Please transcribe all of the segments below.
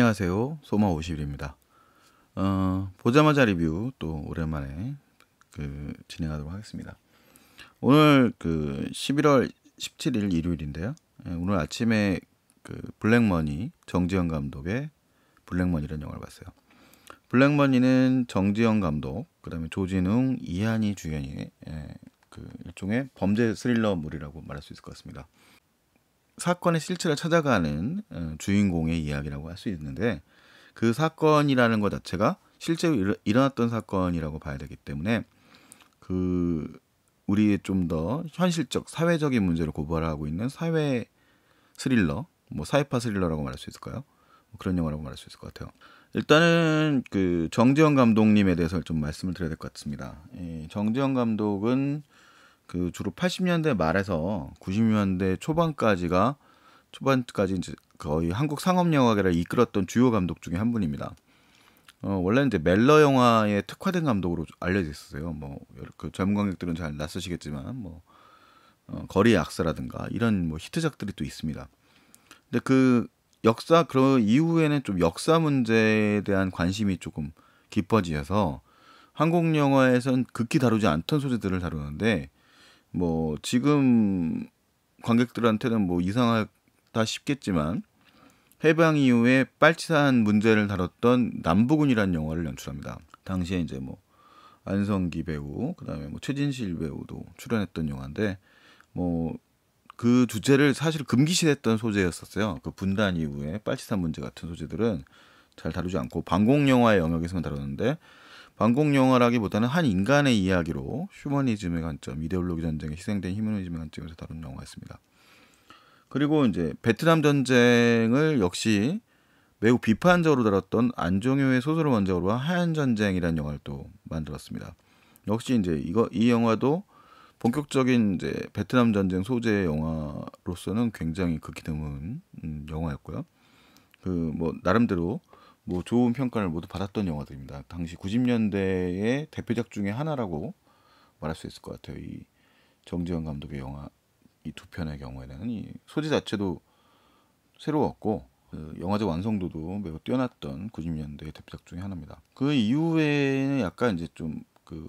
안녕하세요. 소마50일입니다. 보자마자 리뷰 또 오랜만에 진행하도록 하겠습니다. 오늘 11월 17일 일요일인데요. 오늘 아침에 블랙머니 정지영 감독의 블랙머니라는 영화를 봤어요. 블랙머니는 정지영 감독, 그다음에 조진웅, 이한희 주연의 일종의 범죄 스릴러물이라고 말할 수 있을 것 같습니다. 사건의 실체를 찾아가는 주인공의 이야기라고 할 수 있는데, 그 사건이라는 것 자체가 실제로 일어났던 사건이라고 봐야 되기 때문에 우리의 좀 더 현실적 사회적인 문제를 고발하고 있는 사회 스릴러, 사회파 스릴러라고 말할 수 있을까요? 그런 영화라고 말할 수 있을 것 같아요. 일단은 정지영 감독님에 대해서 좀 말씀을 드려야 될 것 같습니다. 정지영 감독은 주로 80년대 말에서 90년대 초반까지 이제 거의 한국 상업 영화계를 이끌었던 주요 감독 중에 한 분입니다. 원래 이제 멜러 영화에 특화된 감독으로 알려져 있었어요. 젊은 관객들은 잘 낯서시겠지만 거리의 악사라든가 이런 히트작들이 또 있습니다. 근데 그 이후에는 좀 역사 문제에 대한 관심이 조금 깊어지셔서 한국 영화에선 극히 다루지 않던 소재들을 다루는데, 지금 관객들한테는 이상하다 싶겠지만, 해방 이후에 빨치산 문제를 다뤘던 남부군이라는 영화를 연출합니다. 당시에 이제 안성기 배우, 그다음에 최진실 배우도 출연했던 영화인데, 그 주제를 사실 금기시했던 소재였었어요. 그 분단 이후에 빨치산 문제 같은 소재들은 잘 다루지 않고 반공 영화의 영역에서만 다루는데, 반공 영화라기보다는 한 인간의 이야기로 휴머니즘의 관점, 이데올로기 전쟁에 희생된 휴머니즘의 관점에서 다룬 영화였습니다. 그리고 이제 베트남 전쟁을 역시 매우 비판적으로 다뤘던 안종효의 소설을 원작으로 한 하얀 전쟁이라는 영화를 또 만들었습니다. 역시 이제 이 영화도 본격적인 이제 베트남 전쟁 소재 영화로서는 굉장히 극히 드문 영화였고요. 나름대로 좋은 평가를 모두 받았던 영화들입니다. 당시 90년대의 대표작 중에 하나라고 말할 수 있을 것 같아요. 이 정지영 감독의 영화 이 두 편의 경우에는 이 소재 자체도 새로웠고 영화적 완성도도 매우 뛰어났던 90년대의 대표작 중에 하나입니다. 그 이후에는 약간 이제 좀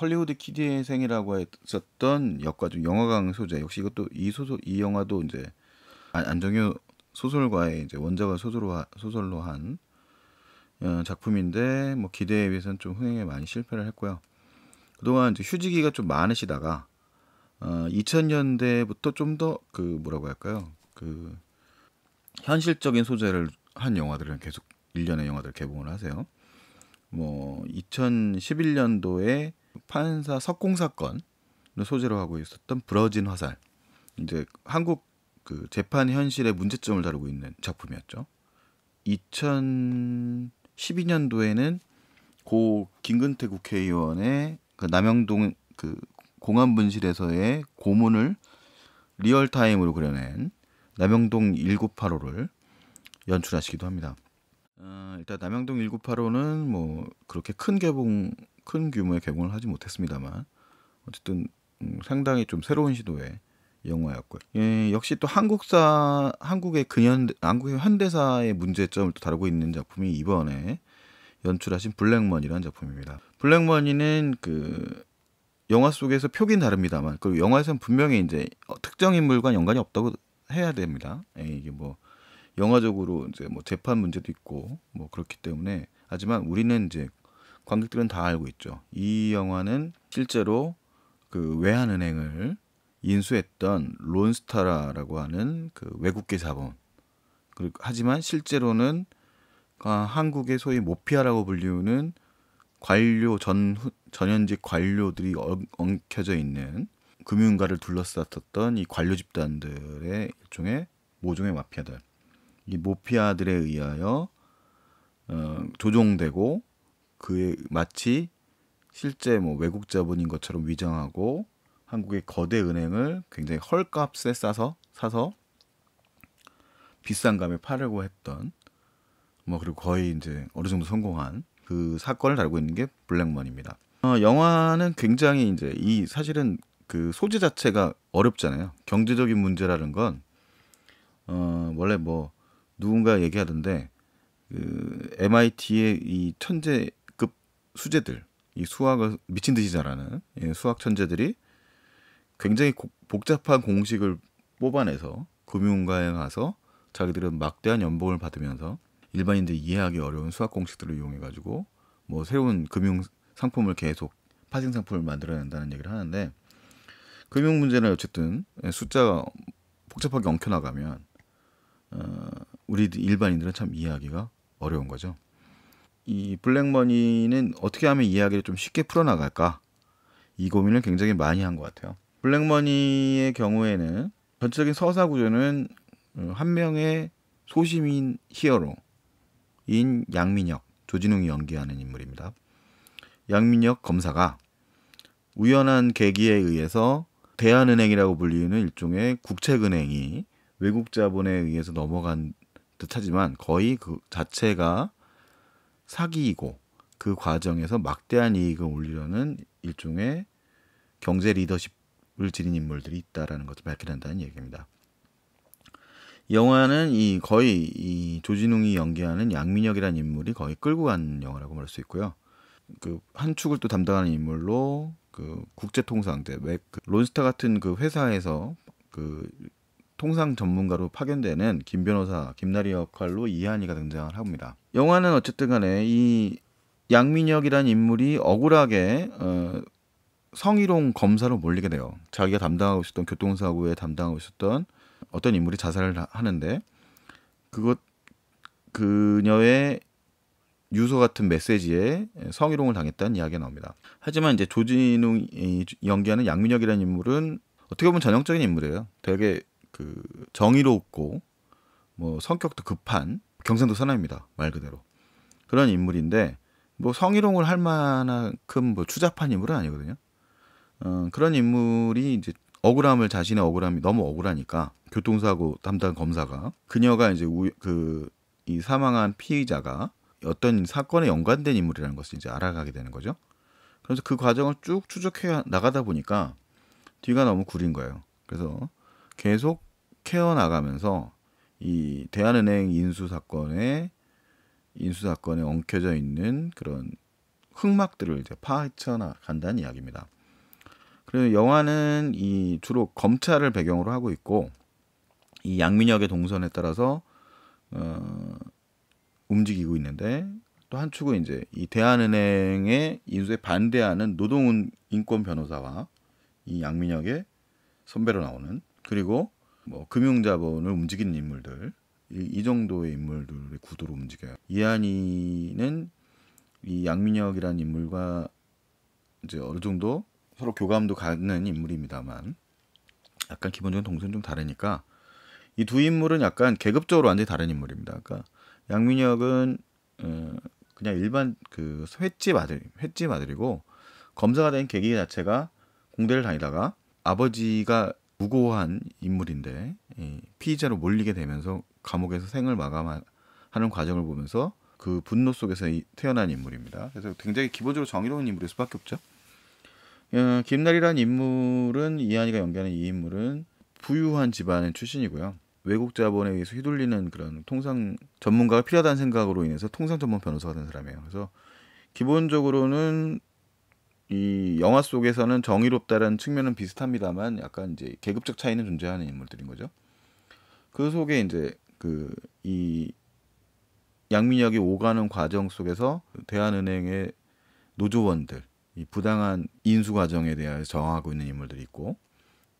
헐리우드 키드의 생이라고 했었던 역과 좀 영화강 소재, 역시 이것도 이 영화도 이제 안정효 소설가의 이제 원작을 소설로 한 작품인데 기대에 비해서는 좀 흥행에 많이 실패를 했고요. 그동안 이제 휴지기가 좀 많으시다가 2000년대부터 좀 더 뭐라고 할까요? 현실적인 소재를 한 영화들은 계속 일련의 영화들 개봉을 하세요. 2011년도에 판사 석공 사건을 소재로 하고 있었던 부러진 화살, 이제 한국 재판 현실의 문제점을 다루고 있는 작품이었죠. 2012년도에는 고 김근태 국회의원의 남영동 공안분실에서의 고문을 리얼타임으로 그려낸 남영동 1985를 연출하시기도 합니다. 일단 남영동 1985는 그렇게 큰 규모의 개봉을 하지 못했습니다만, 어쨌든 상당히 좀 새로운 시도의 영화였고요. 역시 또 한국의 현대사의 문제점을 또 다루고 있는 작품이 이번에 연출하신 블랙머니라는 작품입니다. 블랙머니는 영화 속에서 표긴 다릅니다만, 그리고 영화에서는 분명히 이제 특정 인물과 연관이 없다고 해야 됩니다. 이게 영화적으로 이제 재판 문제도 있고 그렇기 때문에, 하지만 우리는 이제 관객들은 다 알고 있죠. 이 영화는 실제로 외환은행을 인수했던 론스타라라고 하는 외국계 자본, 하지만 실제로는 한국의 소위 모피아라고 불리우는 전현직 관료들이 엉켜져 있는 금융가를 둘러쌌었던 이 관료 집단들의 일종의 모종의 마피아들, 이 모피아들에 의하여 조종되고 마치 실제 외국 자본인 것처럼 위장하고 한국의 거대 은행을 굉장히 헐값에 사서 비싼 감에 팔려고 했던, 그리고 거의 이제 어느 정도 성공한 그 사건을 다루고 있는 게 블랙머니입니다. 영화는 굉장히 이제 사실은 소재 자체가 어렵잖아요. 경제적인 문제라는 건 원래 누군가 얘기하던데 그 MIT의 이 천재급 수재들, 이 수학을 미친 듯이 잘하는 수학 천재들이 굉장히 복잡한 공식을 뽑아내서 금융가에 가서 자기들은 막대한 연봉을 받으면서 일반인들이 이해하기 어려운 수학 공식들을 이용해 가지고 뭐 새로운 금융 상품을 계속 파생 상품을 만들어낸다는 얘기를 하는데, 금융 문제는 어쨌든 숫자가 복잡하게 엉켜나가면 우리 일반인들은 참 이해하기가 어려운 거죠. 이 블랙머니는 어떻게 하면 이해하기를 좀 쉽게 풀어나갈까, 이 고민을 굉장히 많이 한 것 같아요. 블랙머니의 경우에는 전체적인 서사 구조는 한 명의 소시민 히어로인 양민혁, 조진웅이 연기하는 인물입니다. 양민혁 검사가 우연한 계기에 의해서 대한은행이라고 불리는 일종의 국책은행이 외국 자본에 의해서 넘어간 듯하지만 거의 그 자체가 사기이고, 그 과정에서 막대한 이익을 올리려는 일종의 경제 리더십을 지닌 인물들이 있다라는 것을 밝혀낸다는 얘기입니다. 이 영화는 거의 이 조진웅이 연기하는 양민혁이라는 인물이 거의 끌고 간 영화라고 말할 수 있고요. 그 한 축을 또 담당하는 인물로 그 국제통상제, 그 론스타 같은 그 회사에서 그 통상 전문가로 파견되는 김 변호사, 김나리 역할로 이한이가 등장을 합니다. 영화는 어쨌든 간에 이 양민혁이라는 인물이 억울하게 성희롱 검사로 몰리게 돼요. 자기가 담당하고 있었던 교통사고에 담당하고 있었던 어떤 인물이 자살을 하는데, 그녀의 유서 같은 메시지에 성희롱을 당했다는 이야기가 나옵니다. 하지만 이제 조진웅이 연기하는 양민혁이라는 인물은 어떻게 보면 전형적인 인물이에요. 되게 그 정의롭고 뭐 성격도 급한 경상도 사람입니다. 말 그대로 그런 인물인데, 뭐 성희롱을 할 만큼 뭐 추잡한 인물은 아니거든요. 그런 인물이 이제 자신의 억울함이 너무 억울하니까 교통사고 담당 검사가, 그녀가 이제 이 사망한 피의자가 어떤 사건에 연관된 인물이라는 것을 이제 알아가게 되는 거죠. 그래서 그 과정을 쭉 추적해 나가다 보니까 뒤가 너무 구린 거예요. 그래서 계속 캐어 나가면서 이 대한은행 인수 사건에 엉켜져 있는 그런 흑막들을 이제 파헤쳐 나간다는 이야기입니다. 그래서 영화는 주로 검찰을 배경으로 하고 있고, 이 양민혁의 동선에 따라서 움직이고 있는데, 또 한 축은 이제 이 대한은행의 인수에 반대하는 노동운 인권 변호사와 이 양민혁의 선배로 나오는, 그리고 뭐 금융자본을 움직이는 인물들, 이 정도의 인물들의 구도로 움직여요. 이한이는 이 양민혁이라는 인물과 이제 어느 정도 서로 교감도 갖는 인물입니다만, 약간 기본적인 동선이 좀 다르니까 이 두 인물은 약간 계급적으로 완전히 다른 인물입니다. 그러니까 양민혁은 그냥 일반 그 횟집 아들이고, 검사가 된 계기 자체가 공대를 다니다가 아버지가 무고한 인물인데 피의자로 몰리게 되면서 감옥에서 생을 마감하는 과정을 보면서 그 분노 속에서 태어난 인물입니다. 그래서 굉장히 기본적으로 정의로운 인물일 수밖에 없죠. 김나리라는 인물은, 이한이가 연기하는 이 인물은 부유한 집안의 출신이고요. 외국 자본에 의해서 휘둘리는 그런 통상 전문가가 필요하다는 생각으로 인해서 통상 전문 변호사가 된 사람이에요. 그래서 기본적으로는 이 영화 속에서는 정의롭다라는 측면은 비슷합니다만, 약간 이제 계급적 차이는 존재하는 인물들인 거죠. 그 속에 이제 이 양민혁이 오가는 과정 속에서 대한은행의 노조원들, 이 부당한 인수 과정에 대해 저항하고 있는 인물들이 있고,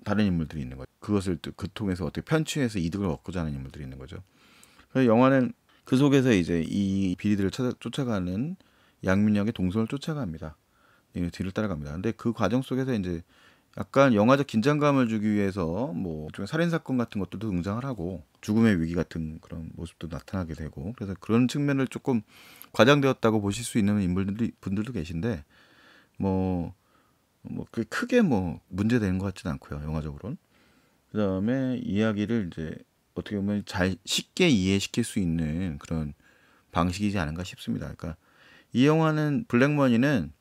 다른 인물들이 있는 거죠. 그것을 또 그 통해서 어떻게 편취해서 이득을 얻고자 하는 인물들이 있는 거죠. 그래서 영화는 그 속에서 이제 이 비리들을 쫓아가는 양민혁의 동선을 쫓아갑니다. 뒤를 따라갑니다. 근데 그 과정 속에서 이제 약간 영화적 긴장감을 주기 위해서 뭐 좀 살인 사건 같은 것들도 등장을 하고, 죽음의 위기 같은 그런 모습도 나타나게 되고, 그래서 그런 측면을 조금 과장되었다고 보실 수 있는 분들도 계신데, 그 크게 문제되는 것 같지는 않고요, 영화적으로는. 그다음에 이야기를 이제 어떻게 보면 잘 쉽게 이해시킬 수 있는 그런 방식이지 않은가 싶습니다. 그러니까 이 영화는, 블랙머니는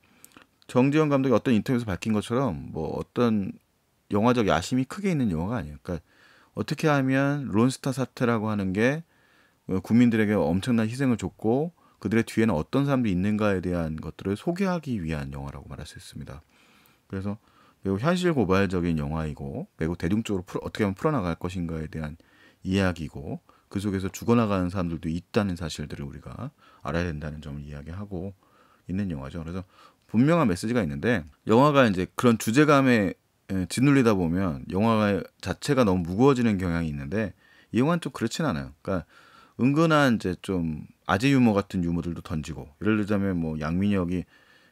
정지현 감독이 어떤 인터뷰에서 밝힌 것처럼 뭐 어떤 영화적 야심이 크게 있는 영화가 아니에요. 그러니까 어떻게 하면 론스타 사태라고 하는 게 국민들에게 엄청난 희생을 줬고 그들의 뒤에는 어떤 사람들이 있는가에 대한 것들을 소개하기 위한 영화라고 말할 수 있습니다. 그래서 매우 현실 고발적인 영화이고 매우 대중적으로 어떻게 하면 풀어나갈 것인가에 대한 이야기고 그 속에서 죽어나가는 사람들도 있다는 사실들을 우리가 알아야 된다는 점을 이야기하고 있는 영화죠. 그래서 분명한 메시지가 있는데 영화가 이제 그런 주제감에 짓눌리다 보면 영화 자체가 너무 무거워지는 경향이 있는데 이 영화는 좀 그렇진 않아요. 그러니까 은근한 이제 좀 아재 유머 같은 유머들도 던지고 예를 들자면 뭐 양민혁이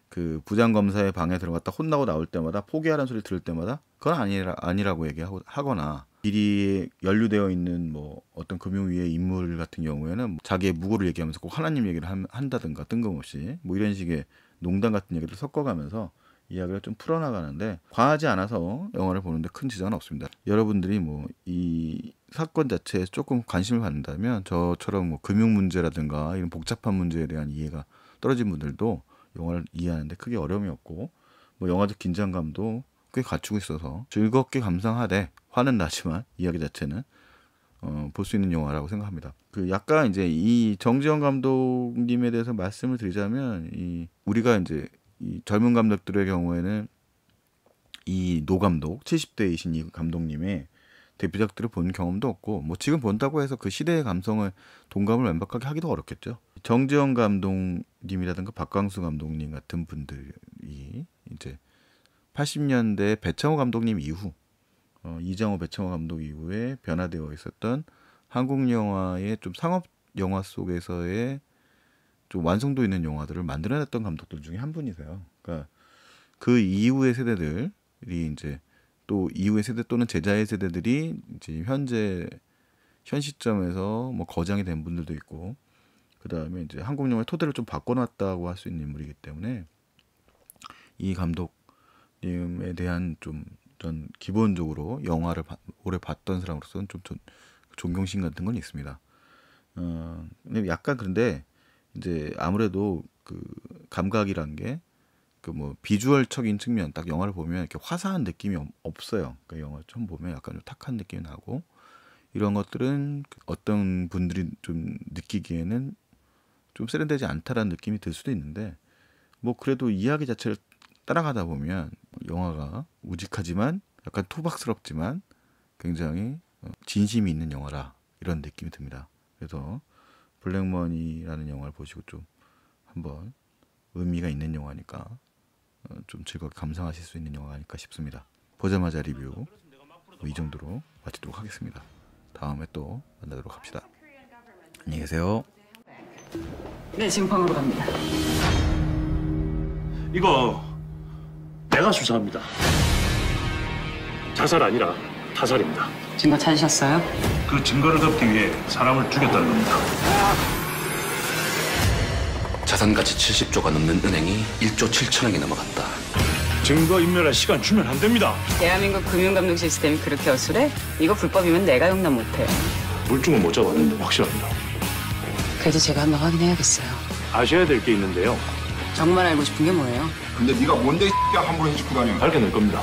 그 부장검사의 방에 들어갔다 혼나고 나올 때마다 포기하라는 소리 들을 때마다 그건 아니라고 얘기하거나 비리에 연루되어 있는 뭐 어떤 금융위의 인물 같은 경우에는 자기의 무고를 얘기하면서 꼭 하나님 얘기를 한다든가 뜬금없이 뭐 이런 식의 농담 같은 얘기를 섞어가면서 이야기를 좀 풀어나가는데 과하지 않아서 영화를 보는데 큰 지장은 없습니다. 여러분들이 뭐 이 사건 자체에 조금 관심을 갖는다면 저처럼 뭐 금융 문제라든가 이런 복잡한 문제에 대한 이해가 떨어진 분들도 영화를 이해하는데 크게 어려움이 없고 뭐 영화적 긴장감도 꽤 갖추고 있어서 즐겁게 감상하되 화는 나지만 이야기 자체는 볼 수 있는 영화라고 생각합니다. 그 약간 이제 이 정지영 감독님에 대해서 말씀을 드리자면 우리가 이제 이 젊은 감독들의 경우에는 이 노 감독 70대이신 이 감독님의 데뷔작들을 본 경험도 없고 뭐 지금 본다고 해서 그 시대의 감성을 동감을 완벽하게 하기도 어렵겠죠. 정지영 감독님이라든가 박광수 감독님 같은 분들이 이제 80년대 배창호 감독님 이후 이장호 배창호 감독 이후에 변화되어 있었던 한국 영화의 좀 상업 영화 속에서의 좀 완성도 있는 영화들을 만들어냈던 감독들 중에 한 분이세요. 그러니까 그 이후의 세대들이 이제 또 이후의 세대 또는 제자의 세대들이 이제 현 시점에서 뭐 거장이 된 분들도 있고 그 다음에 이제 한국 영화의 토대를 좀 바꿔놨다고 할 수 있는 인물이기 때문에 이 감독님에 대한 좀 전 기본적으로 영화를 오래 봤던 사람으로서는 좀 존경심 같은 건 있습니다. 근데 약간 그런데 이제 아무래도 그 감각이란 게 그 뭐 비주얼적인 측면 딱 영화를 보면 이렇게 화사한 느낌이 없어요. 그러니까 영화 처음 보면 약간 좀 탁한 느낌이 나고 이런 것들은 어떤 분들이 좀 느끼기에는 좀 세련되지 않다라는 느낌이 들 수도 있는데 뭐 그래도 이야기 자체를 따라가다 보면 영화가 우직하지만 약간 토박스럽지만 굉장히 진심이 있는 영화라 이런 느낌이 듭니다. 그래서 블랙머니라는 영화를 보시고 좀 한번 의미가 있는 영화니까 좀 즐겁게 감상하실 수 있는 영화가 아닐까 싶습니다. 보자마자 리뷰 이 정도로 마치도록 하겠습니다. 다음에 또 만나도록 합시다. 안녕히 계세요. 네, 지금 방으로 갑니다. 이거 내가 수사합니다. 자살 아니라 타살입니다. 증거 찾으셨어요? 그 증거를 덮기 위해 사람을 죽였다는 겁니다. 자산가치 70조가 넘는 은행이 1조 7천억이 넘어갔다. 증거 인멸할 시간 주면 안 됩니다. 대한민국 금융감독 시스템이 그렇게 어수래? 이거 불법이면 내가 용납 못해. 물증은 못 잡았는데 확실합니다. 그래도 제가 한번 확인해야겠어요. 아셔야 될 게 있는데요. 정말 알고 싶은 게 뭐예요? 근데 네가 뭔데 이 X야 함부로 해주고 다녀. 밝혀낼 겁니다.